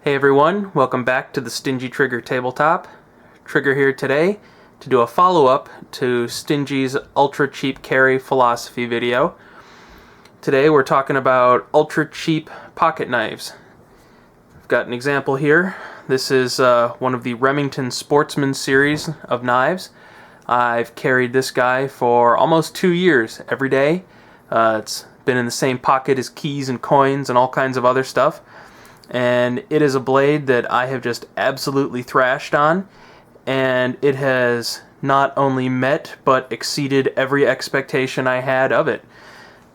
Hey everyone, welcome back to the Stingy Trigger Tabletop. Trigger here today to do a follow-up to Stingy's ultra cheap carry philosophy video. Today we're talking about ultra cheap pocket knives. I've got an example here. This is one of the Remington Sportsman series of knives. I've carried this guy for almost 2 years every day. It's been in the same pocket as keys and coins and all kinds of other stuff. And it is a blade that I have just absolutely thrashed on, and it has not only met but exceeded every expectation I had of it.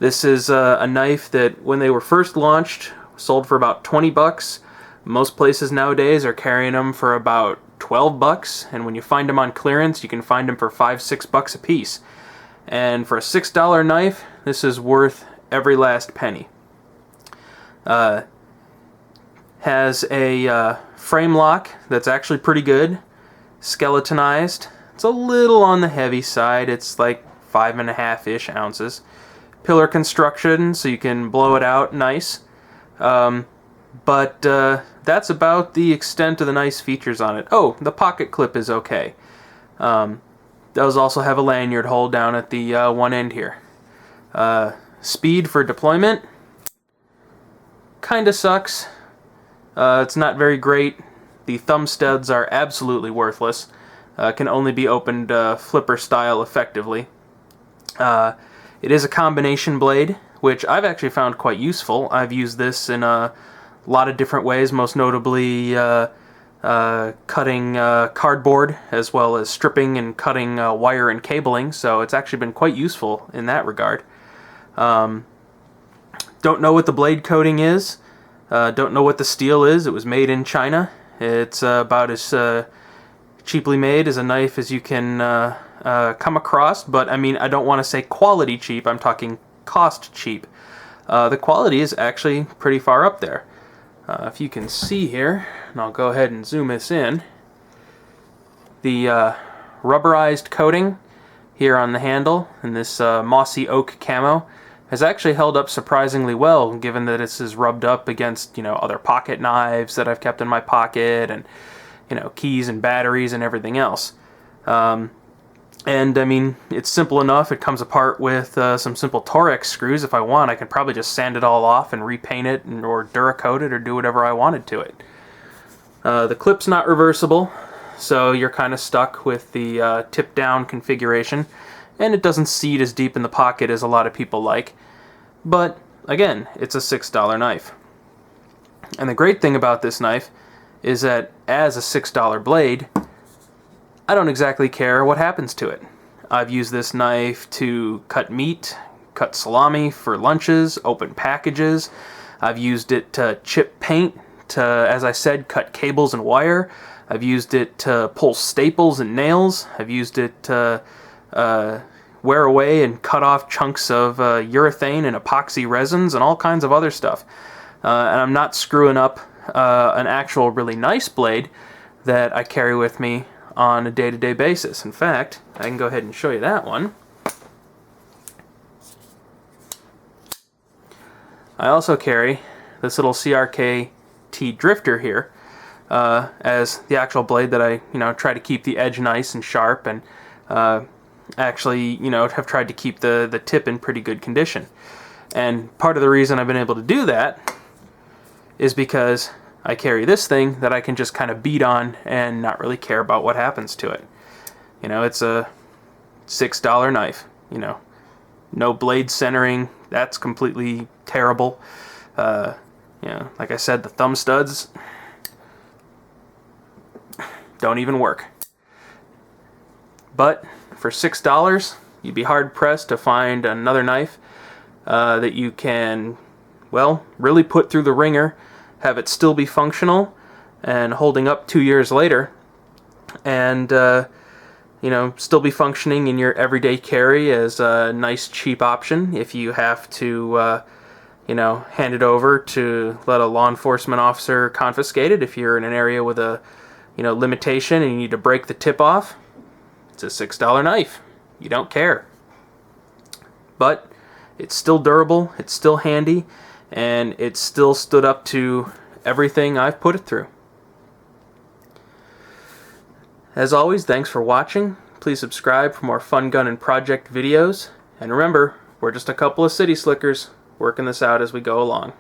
This is a knife that when they were first launched sold for about 20 bucks. Most places nowadays are carrying them for about 12 bucks, and when you find them on clearance you can find them for $5-6 bucks a piece. And for a $6 knife, this is worth every last penny. Has a frame lock that's actually pretty good, skeletonized. It's a little on the heavy side, it's like 5.5-ish ounces. Pillar construction, so you can blow it out nice. But that's about the extent of the nice features on it. Oh, the pocket clip is okay. Does also have a lanyard hole down at the one end here. Speed for deployment kinda sucks. It's not very great. The thumb studs are absolutely worthless. Can only be opened flipper style effectively. It is a combination blade, which I've actually found quite useful. I've used this in a lot of different ways, most notably cutting cardboard, as well as stripping and cutting wire and cabling, so it's actually been quite useful in that regard. Don't know what the blade coating is. Don't know what the steel is. It was made in China. It's about as cheaply made as a knife as you can come across, but I mean, I don't want to say quality cheap, I'm talking cost cheap. The quality is actually pretty far up there. If you can see here, and I'll go ahead and zoom this in, the rubberized coating here on the handle in this mossy oak camo has actually held up surprisingly well, given that this is rubbed up against, other pocket knives that I've kept in my pocket, and, keys and batteries and everything else. And I mean, it's simple enough. It comes apart with some simple Torx screws. If I want, I can probably just sand it all off and repaint it, or Duracoat it, or do whatever I wanted to it. The clip's not reversible, so you're kind of stuck with the tip-down configuration, and it doesn't seat as deep in the pocket as a lot of people like. But, again, it's a $6 knife. And the great thing about this knife is that as a $6 blade, I don't exactly care what happens to it. I've used this knife to cut meat, cut salami for lunches, open packages. I've used it to chip paint, to, as I said, cut cables and wire. I've used it to pull staples and nails. I've used it to wear away and cut off chunks of urethane and epoxy resins and all kinds of other stuff. And I'm not screwing up an actual really nice blade that I carry with me on a day-to-day basis. In fact, I can go ahead and show you that one. I also carry this little CRKT drifter here as the actual blade that I try to keep the edge nice and sharp, and actually have tried to keep the tip in pretty good condition. And part of the reason I've been able to do that is because I carry this thing that I can just kind of beat on and not really care about what happens to it. It's a $6 knife. No blade centering. That's completely terrible. Like I said, the thumb studs don't even work. But for $6, you'd be hard-pressed to find another knife that you can, well, really put through the ringer, have it still be functional and holding up 2 years later, and still be functioning in your everyday carry as a nice cheap option if you have to hand it over to let a law enforcement officer confiscate it. If you're in an area with a limitation and you need to break the tip off, it's a $6 knife. You don't care. But it's still durable, it's still handy, and it still stood up to everything I've put it through. As always, thanks for watching. Please subscribe for more fun gun and project videos. And remember, we're just a couple of city slickers working this out as we go along.